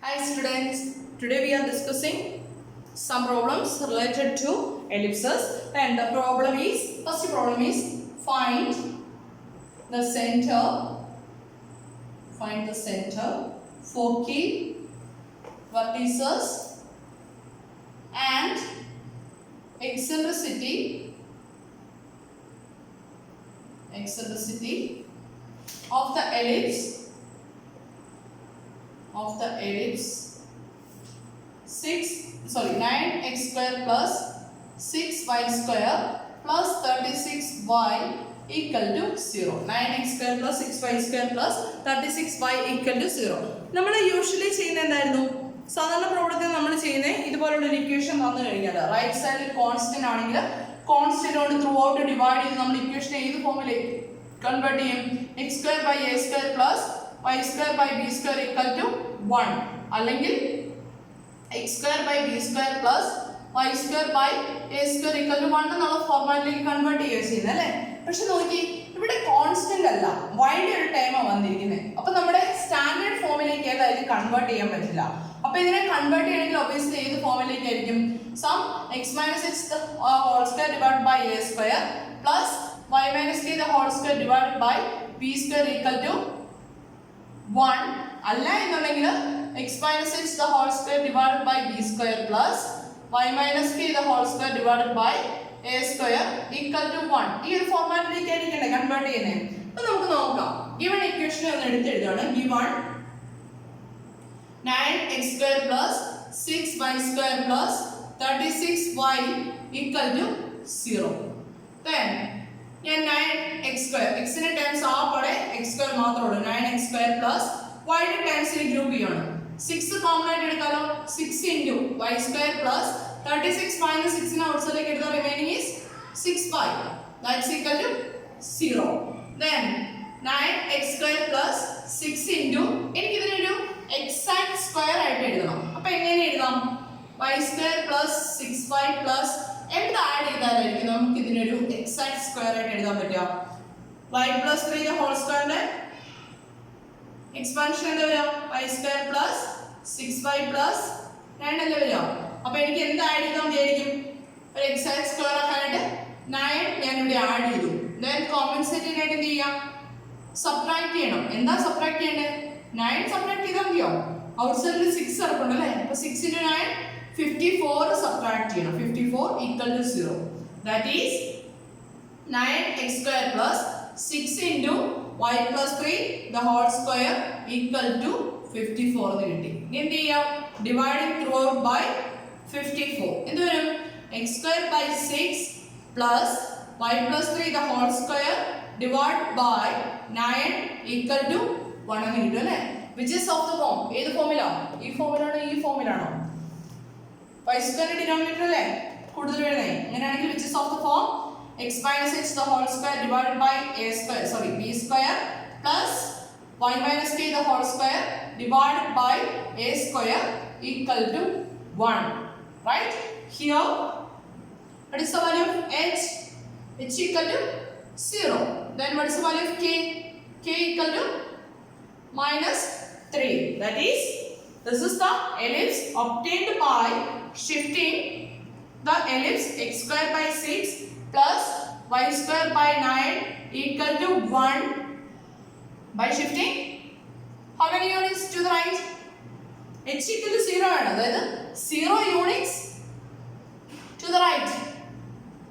Hi students, today we are discussing some problems related to ellipses, and the first problem is find the center, foci, vertices and eccentricity of the ellipse 9x square plus 6y square plus 36y equal to 0. 9x square plus 6y square plus 36y equal to 0. നമ്മൾ usually ചെയ്യുന്ന എന്തായിരുന്നു? സാധാരണ പ്രോബ്ലത്തിൽ നമ്മൾ ചെയ്യുന്നത് ഇതുപോലുള്ള ഒരു equation തന്നു കഴിഞ്ഞാൽ റൈറ്റ് സൈഡിൽ കോൺസ്റ്റന്റ് ആണെങ്കിൽ കോൺസ്റ്റന്റ് കൊണ്ട് ത്രൂ ഔട്ട് ഡിവൈഡ് ചെയ്ത് നമ്മൾ ഇക്വേഷൻ ഏത് ഫോമിലേക്ക് കൺവേർട്ട് ചെയ്യും? x square by a square plus y square by b square equal to 1 അല്ലെങ്കിൽ x square by b square plus y square by a square equal to 1 എന്നുള്ള ഫോർമാറ്റിലേക്ക് convert ചെയ്യുക ചെയ്യുന്നത് അല്ലേ? പക്ഷെ നോക്കി ഇവിടെ കോൺസ്റ്റന്റ് അല്ല, വൈഡ് ഒരു ടൈമാണ് വന്നിരിക്കുന്നത്. അപ്പൊ നമ്മുടെ സ്റ്റാൻഡേർഡ് ഫോമിലേക്ക് ഏതായാലും കൺവേർട്ട് ചെയ്യാൻ പറ്റില്ല. അപ്പൊ ഇതിനെ കൺവേർട്ട് ചെയ്യണമെങ്കിൽ ഒബിയസ്ലി ഏത് ഫോമിലേക്കായിരിക്കും? Sum x minus x the whole square divided by a square plus y minus k the whole square divided by b square equal to 1 അല്ല എന്നുണ്ടെങ്കിൽ x minus x the whole square divided by b square plus y minus k the whole square divided by a square equal to 1. ഈ ഒരു ഫോർമാറ്റിലേക്ക് ആയിരിക്കണ്ടേ convert ചെയ്യുന്നത്. അപ്പോൾ നമുക്ക് നോക്കാം. Given equation ഒന്ന് എടുത്തെഴുതാണ്. Given 9x square plus 6y square plus 36y equal to 0. Then ഞാൻ 9x square x ന്റെ ടേംസ് ആ പടെ x square മാത്രമേ ഉള്ളൂ. 9x square plus y ന്റെ ടേംസിനെ ഗ്രൂപ്പ് ചെയ്യണം. 6 കോമൺ ആയിട്ട് എടുത്താലോ? 6 into y square plus 36 minus 6 നെ ഔട്ട്സൈഡിലേക്ക് എടുത്താൽ remaining is 6y. That's equal to 0. Then 9x square plus 6 into എനിക്ക് ഇതിനൊരു എക്സാക്ട് സ്ക്വയർ ആയിട്ട് എഴുതണം. അപ്പൊ എങ്ങനെ എഴുതാം? y square plus 6y plus എന്ത് ആഡ് ചെയ്താലായിരിക്കും നമുക്ക് ഇതിനൊരു എക്സാക്ട് സ്ക്വയർ ആയിട്ട് എഴുതാൻ പറ്റുക? y plus 3 the whole square ന്റെ എക്സ്പാൻഷൻ എന്താ വരിക? y square plus 6y plus 9 അല്ലേ വരിക? അപ്പൊ എനിക്ക് എന്ത് ആഡ് ചെയ്താൽ മതിയായിരിക്കും? ഒരു എക്സാക്ട് സ്ക്വയർ ആക്കാനായിട്ട് 9 ഞാൻ ഇവിടെ ആഡ് ചെയ്തു. then കോമ്പൻസേറ്റിംഗ് ആയിട്ട് എന്ത് ചെയ്യാം? സബ്ട്രാക്ട് ചെയ്യണം. എന്താ സബ്ട്രാക്ട് ചെയ്യേണ്ടത്? 9 സബ്ട്രാക്ട് ചെയ്താൽ മതിയോ? ഔട്ട്സൈഡിൽ 6 കിടപ്പുണ്ട് അല്ലേ? അപ്പൊ 6 into 9 54 സബ്ട്രാക്ട് ചെയ്യണം. 54 equal to 0. that is 9x square plus 6 into y plus 3 the whole square equal to 54 എന്ന് കിട്ടി. ഇനി എന്ത് ചെയ്യാം? ഡിവൈഡിങ് ത്രൂ ഔട്ട് ബൈ 54 എന്ത് വരും? x square by 6 plus y plus 3 the whole square divided by 9 equal to 1 എന്ന് കിട്ടും അല്ലേ? which is of the form ഏത് ഫോമിലാണ്? ഈ ഫോമിലാണോ ഈ ഫോമിലാണോ? y square ഡിനോമിനേറ്റർ അല്ലേ കൂടുതൽ എഴുതണേ. അങ്ങനെയാണെങ്കിൽ which is of the form x minus x the whole square divided by b square plus y minus k the whole square divided by a square equal to 1. Right? Here what is the value of h? h equal to 0. Then what is the value of k? k equal to minus 3. That is, this is the ellipse obtained by shifting the ellipse x square by 6 plus y square by 9 equal to 1 by shifting how many units to the right? h equal to 0 ആണ്. അതായത് 0 units to the right.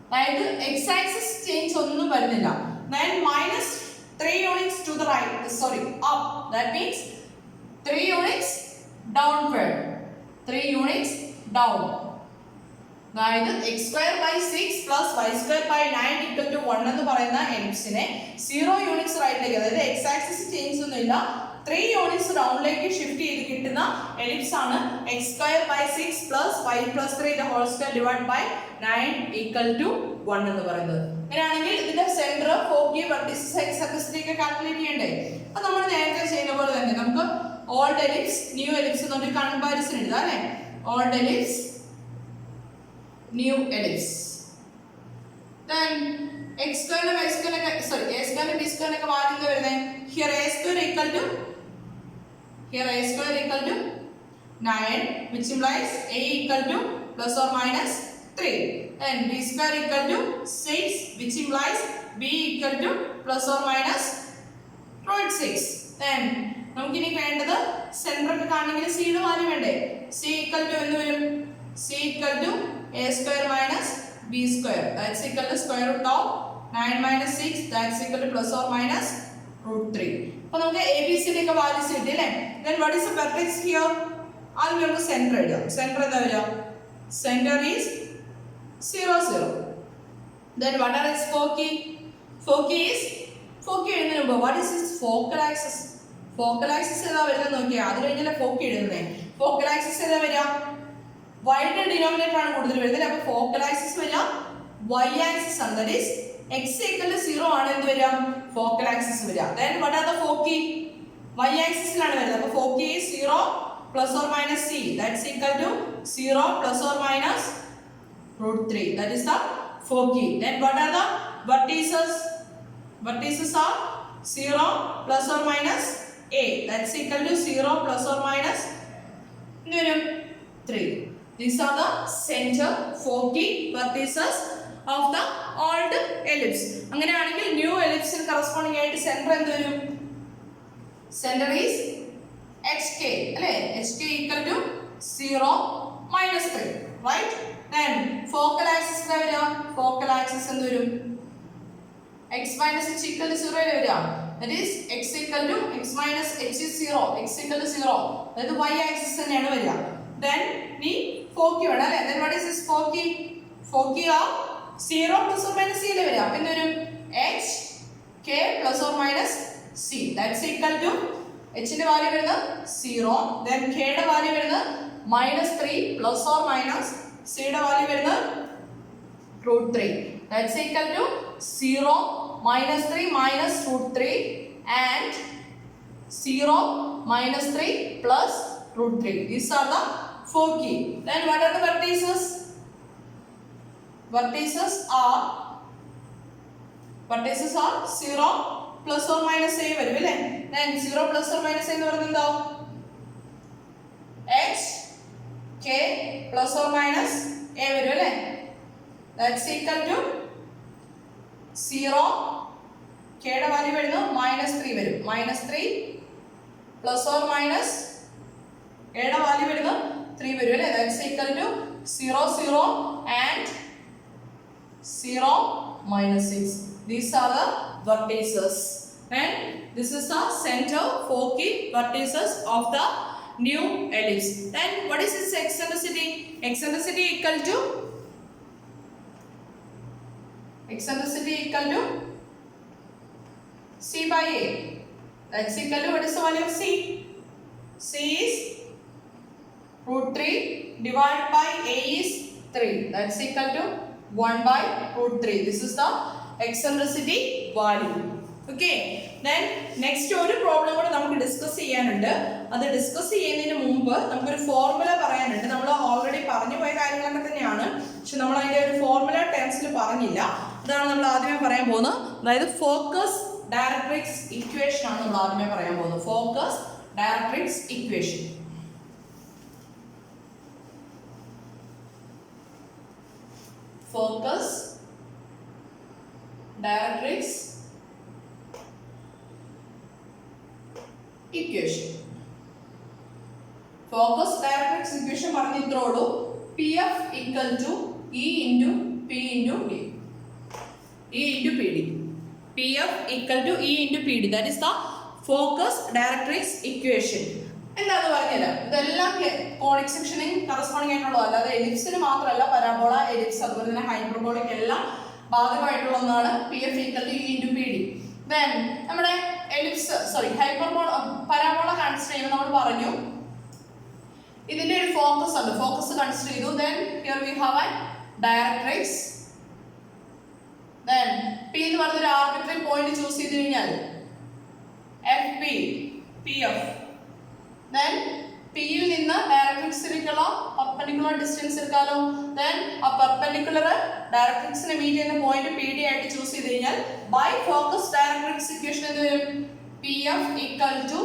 അതായത് x axis change ഒന്നും വരുന്നില്ല. then minus 3 units to the right, up. that means 3 units downward. 3 units down. അതായത് x square by 6 plus y square by 9 equal to 1 എന്ന് പറയുന്ന എലിപ്സിനെ 0 units റൈറ്റിലേക്ക്, അതായത് x ആക്സിസ് ചേഞ്ച് ഒന്നുമില്ല, 3 units ഡൗണിലേക്ക് shift ചെയ്ത് കിട്ടുന്ന എലിപ്സ് ആണ് x square by 6 plus y plus 3 the whole square divided by 9 equal to 1 എന്ന് പറയുന്നത്. അങ്ങനെയാണെങ്കിൽ ഇതിന്റെ സെന്റർ, ഫോക്കി, വെർട്ടിസസ്, എക്സെൻട്രിസിറ്റി ഒക്കെ കാൽക്കുലേറ്റ് ചെയ്യണ്ടേ? അപ്പോൾ നമ്മൾ നേരത്തെ ചെയ്യുന്ന പോലെ തന്നെ നമുക്ക് ഓൾഡ് എലിപ്സ് ന്യൂ എലിപ്സ് എന്നൊരു കമ്പാരിസൺ എഴുതാം അല്ലേ? Old ellipse new ellipse. Then x square and y square a square and b square ഒക്കെ മാറ്റി വരുന്നത്. here a square equal to 9, which implies a equal to plus or minus 3. Then b square equal to 6, which implies b equal to plus or minus root 6. Then നമുക്കിനി വേണ്ടത് centre ഒക്കെ കാണണമെങ്കിൽ സിയുടെ value വേണ്ടേ? C equal to എന്ന് വരും C equal to A square minus B square that's equal to square root of 9 minus 6 that's equal to plus or minus root 3. അപ്പോൾ നമുക്ക് എ ബി സിയുടെ ഒക്കെ വാല്യൂസ് കിട്ടി അല്ലേ? then what is the vertex here? ആദ്യം നമുക്ക് centre എഴുതാം. Centre എന്താ വരിക? Centre is 0 0. then what are its foci? foci എഴുതുന്നതിന് മുമ്പ് what is its focal axis? Focal axis ഏതാ വരുന്നത് നോക്കിയാൽ അത് കഴിഞ്ഞാൽ ഫോക്കി എഴുതുന്നത്. ഫോക്കൽ ആക്സിസ് ഏതാ വരിക? വൈയുടെ ഡിനോമിനേറ്റർ ആണ് കൂടുതൽ വരുന്നത്. അപ്പോൾ ഫോക്കൽ ആക്സിസ് വരിക y ആക്സിസ് ആണ്. That is x equal to 0 ആണ് എന്ത് വരിക? ഫോക്കൽ ആക്സിസ് വരിക. then what are the foci? y ആക്സിസിലാണ് വരുന്നത്. അപ്പോൾ foci is 0 plus or minus c that's equal to 0 plus or minus root 3. that is the foci. then what are the vertices? vertices are 0 plus or minus a that's equal to 0 plus or minus 3. these are the center foci vertices of the old ellipse. അങ്ങനെയാണെങ്കിൽ new എലിപ്സിന് corresponding ആയിട്ട് centre എന്ത് വരും? Centre is hk അല്ലേ? hk equal to 0 minus 3 right? then focal axis എന്താ വരിക? focal axis എന്ത് വരും? x minus h equal to 0 വരിക. that is x equal to x minus h is 0 x equal to 0 അതായത് y axis തന്നെയാണ് വരിക. then നീ foci വേണം അല്ലേ? then what is this foci? foci are 0 plus or minus c ലെ വരിക. അപ്പോൾ എന്ത് വരും? h k plus or minus c that's equal to h ന്റെ വാല്യൂ വരുന്നത് 0 then k യുടെ വാല്യൂ വരുന്നത് -3 plus or minus c യുടെ വാല്യൂ വരുന്നത് √3 that's equal to 0 -3 minus √3 and 0 -3 plus √3. these are the foci. then what are the vertices? vertices are 0 plus or minus a വരും അല്ലേ? then 0 plus or minus a എന്ന് പറയുന്നത് എന്താവും? h k plus or minus a വരും അല്ലേ? that's equal to 0 k യുടെ value വരുന്നത് -3 വരും. -3 plus or minus a യുടെ വാല്യൂ വരുന്നത് 3 വരും അല്ലേ? that's equal to 0 0 and 0 minus 6. these are the vertices. and this is the center foci vertices of the new ellipse. then what is its eccentricity? eccentricity equal to c by a that's equal to what is the value of c? c is √3 divided by a is 3 that's equal to 1 by √3. this is the eccentricity value. okay then next ഒരു problem കൂടെ നമുക്ക് discuss ചെയ്യാനുണ്ട്. അത് discuss ചെയ്യുന്നതിന് മുമ്പ് നമുക്കൊരു formula പറയാനുണ്ട്. നമ്മൾ ഓൾറെഡി പറഞ്ഞു പോയ കാര്യങ്ങളൊക്കെ തന്നെയാണ്, പക്ഷെ നമ്മൾ അതിൻ്റെ ഒരു ഫോർമുല ടേംസിൽ പറഞ്ഞില്ല. അതാണ് നമ്മൾ ആദ്യമേ പറയാൻ പോകുന്നത്. അതായത് ഫോക്കസ് ഡയറക്ട്രിക്സ് ഇക്വേഷൻ ആണ് നമ്മൾ ആദ്യമേ പറയാൻ പോകുന്നത്. Focus directrix equation. Focus directrix equation. focus directrix equation പറഞ്ഞു ഇത്രേ ഉള്ളൂ. pf equal to e into p into d. e into pd. pf equal to e into pd. that is the focus directrix equation. എന്താന്ന് പറഞ്ഞുതരാം. ഇതെല്ലാം conic സെക്ഷനിൽ corresponding ആയിട്ടുള്ളത്, അല്ലാതെ എലിപ്സിന് മാത്രമല്ല, പരാബോള, എലിപ്സ്, അതുപോലെ തന്നെ ഹൈപ്പർബോളിക് എല്ലാം ബാധകമായിട്ടുള്ള ഒന്നാണ് pf equal to e into pd. then നമ്മുടെ എലിപ്സ് ഹൈപ്പർബോള പരാബോള കൺസിഡർ ചെയ്യുമ്പോൾ നമ്മൾ പറഞ്ഞു ഇതിന്റെ ഒരു ഫോക്കസ് ഉണ്ട്. ഫോക്കസ് കൺസിഡർ ചെയ്തു. then here we have a directrix. then p എന്ന് പറഞ്ഞ ഒരു ആർബിട്രറി പോയിന്റ് ചൂസ് ചെയ്തു കഴിഞ്ഞാൽ fp pf. then p യിൽ നിന്ന് ഡയറക്ട്രിക്സിലേക്കുള്ള പെർപെൻഡിക്കുലർ ഡിസ്റ്റൻസ് എടുക്കാലോ. then ആ പെർപെൻഡിക്കുലർ ഡയറക്ട്രിക്സിനെ മീറ്റ് ചെയ്യുന്ന പോയിന്റ് pd ആയിട്ട് ചൂസ് ചെയ്തു കഴിഞ്ഞാൽ ബൈ ഫോക്കസ് ഡയറക്ട്രിക്സ് ഇക്വേഷൻ എന്ത് വരും? pf equal to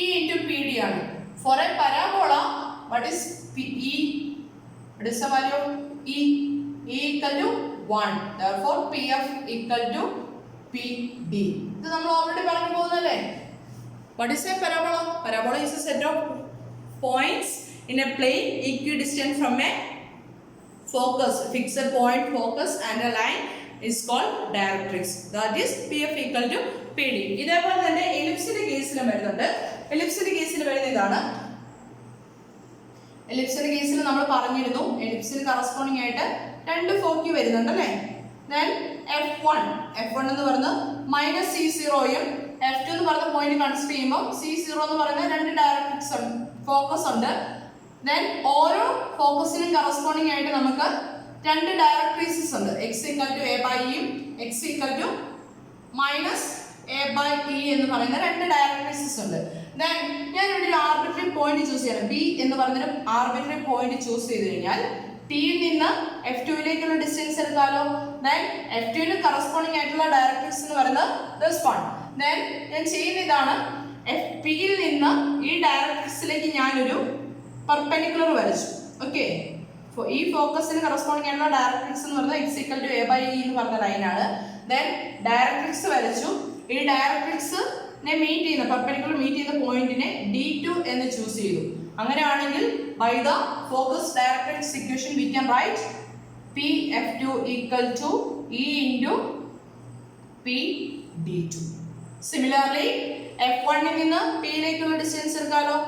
e into pd ആണ്. for a parabola what is E? What is the value of E? E equal to 1. Therefore, PF equal to PD. ഇത് നമ്മൾ already പറഞ്ഞു പോകുന്നല്ലേ? What is a parabola? Parabola is a set of points in a plane equidistant from a focus, fixed point focus, and a line is called directrix. That is PF equal to PD. ഇതേപോലെ തന്നെ എലിപ്സിന്റെ കേസിലും വരുന്നുണ്ട്. എലിപ്സിന്റെ കേസിൽ വരുന്ന ഇതാണ്. എലിപ്സിന്റെ കേസിൽ നമ്മൾ പറഞ്ഞിരുന്നു എലിപ്സിന് കറസ്പോണ്ടിങ് ആയിട്ട് രണ്ട് ഫോക്കി വരുന്നുണ്ട് അല്ലേ? Then F1 എന്ന് പറയുന്നത് -C0യും F2 എന്ന് പറയുന്ന പോയിന്റ് കൺസിഡർ ചെയ്യുമ്പോൾ C0 എന്ന് പറയുന്ന രണ്ട് ഡയറക്ട്രിക്സ് ഫോക്കസ് ഉണ്ട്. Then ഓരോ ഫോക്കസിനും കറസ്പോണ്ടിങ് ആയിട്ട് നമുക്ക് രണ്ട് ഡയറക്ട്രീസസ് ഉണ്ട്. x equal to a/e യും x equal to -a/e എന്ന് പറയുന്ന രണ്ട് ഡയറക്ട്രീസസ് ഉണ്ട്. Then ഞാൻ ഇവിടെ ഒരു ആർബിട്രറി പോയിന്റ് ചൂസ് ചെയ്യണം. B എന്ന് പറയുന്നൊരു ആർബിട്രറി പോയിന്റ് ചൂസ് ചെയ്ത് കഴിഞ്ഞാൽ T യിൽ നിന്ന് F2ലേക്കുള്ള ഡിസ്റ്റൻസ് എടുക്കാമല്ലോ. Then F2ന് കറസ്പോണ്ടിങ് ആയിട്ടുള്ള ഡയറക്ട്രിക്സ് എന്ന് പറയുന്നത് this one. Then ഞാൻ ചെയ്യുന്ന ഇതാണ് FP യിൽ നിന്ന് ഈ ഡയറക്ട്രിക്സിലേക്ക് ഞാനൊരു പെർപെൻഡിക്കുലർ വരച്ചു. ഓക്കെ, ഈ ഫോക്കസിന് കറസ്പോണ്ടിങ് ആയിട്ടുള്ള ഡയറക്ട്രിക്സ് എന്ന് പറയുന്നത് x equal to a/e എന്ന് പറഞ്ഞ ലൈനാണ്. ദെൻ ഡയറക്ട്രിക്സ് വരച്ചു. ഈ ഡയറക്ട്രിക്സിനെ മീറ്റ് ചെയ്യുന്ന പെർപെൻഡിക്കുലർ മീറ്റ് ചെയ്യുന്ന പോയിന്റിനെ D2 എന്ന് ചൂസ് ചെയ്തു. അങ്ങനെയാണെങ്കിൽ by the focus directrix equation we can write PF2 equal to E into PD2. Similarly, F1 ൽ നിന്ന് P യിലേക്കുള്ള ഡിസ്റ്റൻസ് എടുക്കാമല്ലോ.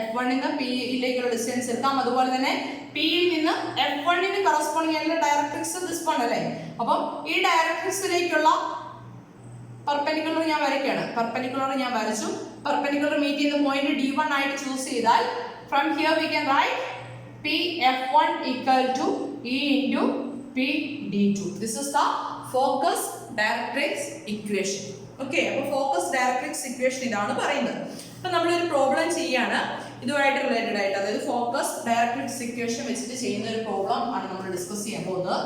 F1 ൽ നിന്ന് P യിലേക്കുള്ള ഡിസ്റ്റൻസ് എടുക്കാം. അതുപോലെ തന്നെ P യിൽ നിന്ന് F1 ന് കറസ്പോണ്ടിങ് ആയിട്ടുള്ള ഡയറക്ട്രിക്സ് ദിസ് വൺ അല്ലേ? അപ്പം ഈ ഡയറക്ട്രിക്സിലേക്കുള്ള പെർപെൻഡിക്കുലർ ഞാൻ വരയ്ക്കുകയാണ്. പെർപെൻഡിക്കുലർ ഞാൻ വരച്ചു. പെർപെൻഡിക്കുലർ മീറ്റ് ചെയ്യുന്ന പോയിന്റ് D1 ആയിട്ട് ചൂസ് ചെയ്താൽ from here we can write PF1 equal to E into PD2. This is the focus directrix equation. Okay, അപ്പോൾ ഫോക്കസ് ഡയറക്ട്രിക്സ് ഇക്വേഷൻ ഇതാണ് പറയുന്നത്. അപ്പോൾ നമ്മളൊരു പ്രോബ്ലം ചെയ്യാണ് ഇതുമായിട്ട് റിലേറ്റഡ് ആയിട്ട്, അതായത് ഫോക്കസ് ഡയറക്ട്രിക്സ് ഇക്വേഷൻ വെച്ചിട്ട് ചെയ്യുന്ന ഒരു പ്രോബ്ലം ആണ് നമ്മൾ ഡിസ്കസ് ചെയ്യാൻ പോകുന്നത്.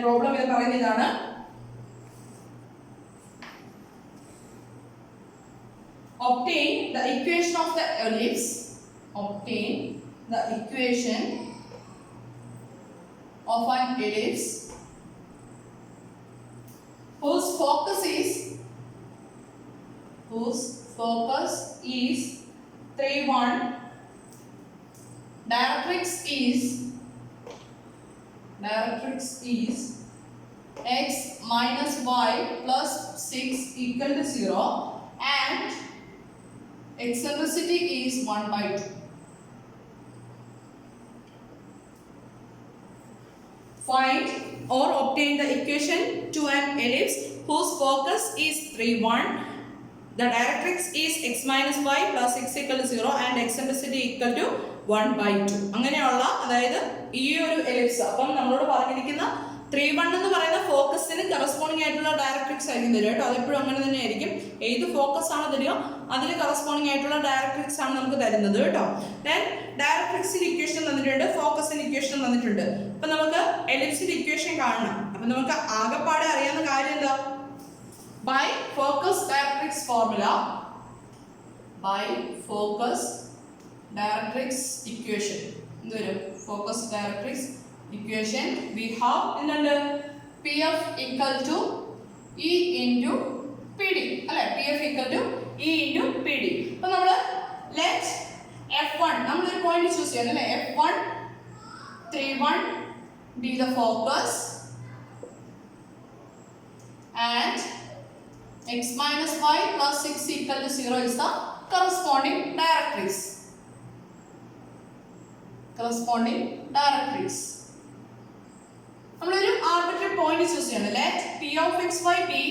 പ്രോബ്ലം ഇത് പറയുന്ന ഇതാണ്. Obtain the equation of the ellipse. Obtain the equation of an ellipse whose focus is 3, 1. Directrix is x minus y plus 6 equal to 0 and eccentricity is 1/2. Find or obtain the equation to an ellipse whose focus is 3, 1. The directrix is x minus y plus 6 equal to 0 and eccentricity equal to 1/2. അങ്ങനെയുള്ള, അതായത് ഈ ഒരു ellipse, അപ്പം നമ്മളോട് പറഞ്ഞിരിക്കുന്ന 3, 1 എന്ന് പറയുന്ന ഫോക്കസിന് corresponding ആയിട്ടുള്ള ഡയറക്ട്രിക്സ് ആയിരിക്കും തരിക കേട്ടോ. അതെപ്പോഴും അങ്ങനെ തന്നെ ആയിരിക്കും. ഏത് ഫോക്കസ് ആണ് തരിക അതിന് കറസ്പോണ്ടിങ് ആയിട്ടുള്ള ഡയറക്ട്രിക്സ് ആണ് നമുക്ക് തരുന്നത് കേട്ടോ. ദെൻ ഡയറക്ട്രിക്സിന്റെ ഇക്വേഷൻ തന്നിട്ടുണ്ട്, ഫോക്കസിന്റെ ഇക്വേഷൻ തന്നിട്ടുണ്ട്. അപ്പൊ നമുക്ക് എലിപ്സിന്റെ ഇക്വേഷൻ കാണണം. അപ്പൊ നമുക്ക് ആകെപ്പാടെ അറിയാവുന്ന കാര്യം എന്താ? By focus directrix formula, by focus directrix equation എന്ത് വരും? Focus directrix equation we have എന്താണ്? PF equal to E into PD അല്ലേ? PF equal to E into PD. അപ്പോൾ നമ്മൾ let F1 നമ്മൾ ഒരു പോയിന്റ് ചൂസ് ചെയ്യണം അല്ലേ? F1 3, 1 be the focus and x minus y plus 6 equal to 0 is the corresponding directrix. നമ്മളൊരു arbitrary point choose ചെയ്യണം. Let P of x y be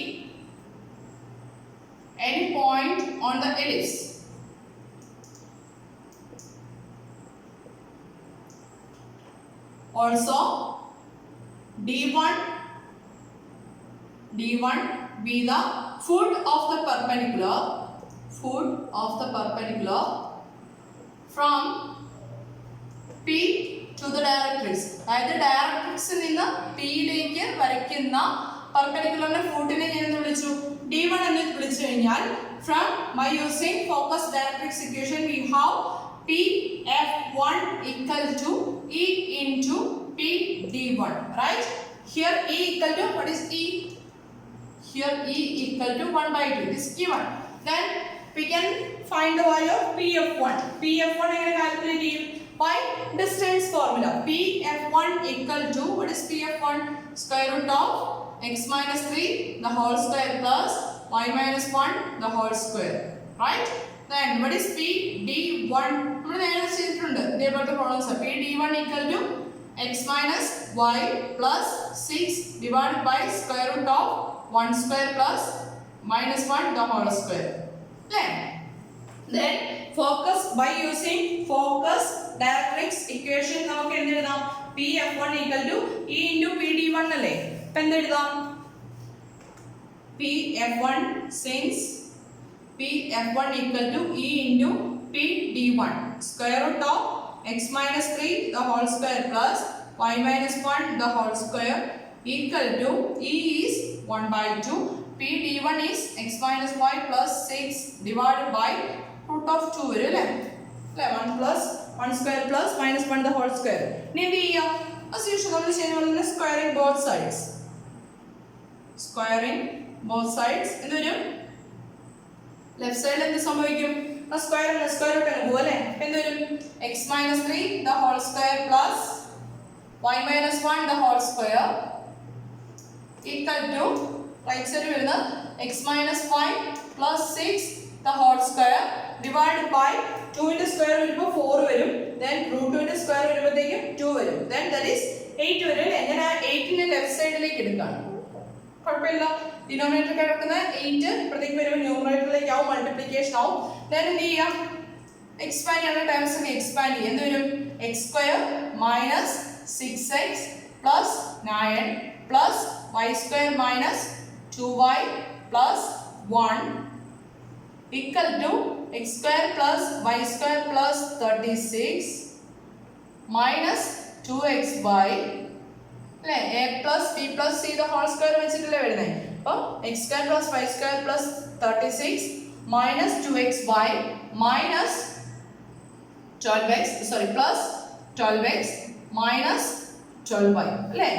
any point on the ellipse. Also D1 be the foot of the perpendicular from P to the directrix. അതായത് ഡയറക്ട്രിക്സിൽ നിന്ന് P യിലേക്ക് വരയ്ക്കുന്ന പെർപെൻഡിക്കുലറിന്റെ ഫൂട്ടിനെ ഞാൻ എന്ന് വിളിച്ചു D1 എന്ന് വിളിച്ചു കഴിഞ്ഞാൽ from by using focus directrix equation we have Pf1 equal to E into Pd1, right? Here E equal to, what is E? Here E equal to 1 by 2, this is given. Then we can find the value of Pf1. Pf1 എങ്ങനെ calculate ചെയ്യും? By distance formula. Pf1 equal to, what is Pf1? Square root of x minus 3 the whole square plus y minus 1 the whole square, right? Then what is Pd1? നമ്മൾ നേരത്തെ ചെയ്തിട്ടുണ്ട് ഇതേപോലത്തെ problems. Pd1 equal to x minus y plus 6 divided by square root of 1 square plus minus 1 the whole square. Then focus by using focus directrix equation നമുക്ക് എന്ത് എഴുതാം? Pf1 equal to E into Pd1 അല്ലേ? അപ്പോൾ എന്ത് എഴുതാം? Pf1 since Pf1 equal to E into Pd1 square root of x minus 3 the whole square plus y minus 1 the whole square equal to E is 1 by 2. Pd1 is x minus y plus 6 divided by root of 2 വരും അല്ലേ? 1 plus 1 square plus minus 1 the whole square. ഇനി എന്ത് ചെയ്യുക? as usual നമ്മൾ ചെയ്യുന്ന പോലെ തന്നെ squaring both sides. Squaring both sides എന്ത് വരും? ലെഫ്റ്റ് സൈഡിൽ എന്ത് സംഭവിക്കും? സ്ക്വയർ റൂട്ട് അങ്ങ് പോകും അല്ലേ? എന്ത് വരും? x minus 3 the whole square plus y minus 1 the whole square equal to right side വരുന്നത് x minus 5 plus 6 the whole square divided by 2 ന്റെ സ്ക്വയർ വരുമ്പോൾ 4 വരും. then root 2 ന്റെ സ്ക്വയർ വരുമ്പോഴത്തേക്കും 2 വരും. then that is 8 വരും അല്ലേ? ഞാൻ ആ 8 നെ ലെഫ്റ്റ് സൈഡിലേക്ക് എടുക്കാം. കുഴപ്പമില്ല. ഡിനോമിനേറ്റർ കിടക്കുന്ന 8 ഇപ്പുറത്തേക്ക് വരുമ്പോൾ ന്യൂമറേറ്ററിലേക്ക് ആവും, മൾട്ടിപ്ലിക്കേഷൻ ആവും. then എന്ത് ചെയ്യാം? എക്സ്പാൻഡ് ചെയ്യുന്ന ടേംസ് ഒക്കെ എക്സ്പാൻഡ് ചെയ്യും. എന്ത് വരും? x square minus 6x plus 9 plus y square minus 2y plus 1 equal to x square plus y square plus 36 minus 2x by അല്ലേ a plus b plus c the whole square വെച്ചിട്ടല്ലേ വരുന്നത്. അപ്പോൾ x square plus y square plus 36 minus 2x by minus 12x plus 12x minus 12y അല്ലേ?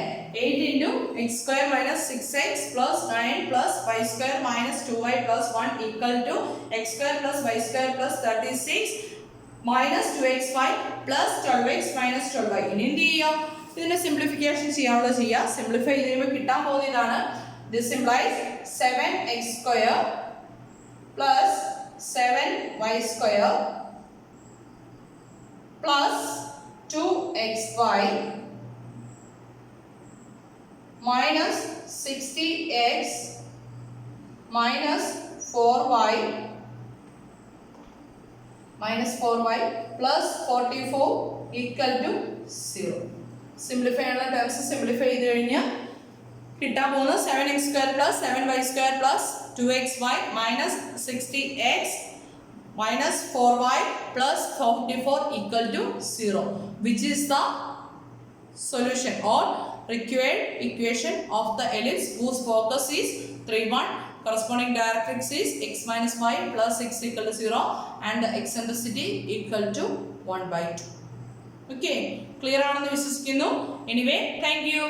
8 into x square minus 6x plus 9 plus y square minus 2y plus 1 equal to x square plus y square plus 36 minus 2xy plus 12x minus 12y. ഇനി എന്ത് ചെയ്യാം? ഇതിന്റെ simplification ചെയ്യാനുള്ളത് ചെയ്യാം. Simplify ചെയ്യുമ്പോൾ കിട്ടാൻ പോകുന്ന ഇതാണ്. This implies 7x square plus 7y square plus 2xy minus 60x minus 4y plus 44 equal to 0. Simplify ഉള്ള ടേംസ് സിംപ്ലിഫൈ ചെയ്ത് കഴിഞ്ഞാൽ കിട്ടാൻ പോകുന്നത് 7x square plus 7y square plus 2xy minus 60x minus 4y plus 44 equal to 0, which is the solution or required equation of the ellipse whose focus is 3, 1. Corresponding directrix is x minus y plus 6 equal to 0 and the eccentricity equal to 1 by 2. Okay, clear ആണെന്ന് വിശ്വസിക്കുന്നു. Anyway, thank you.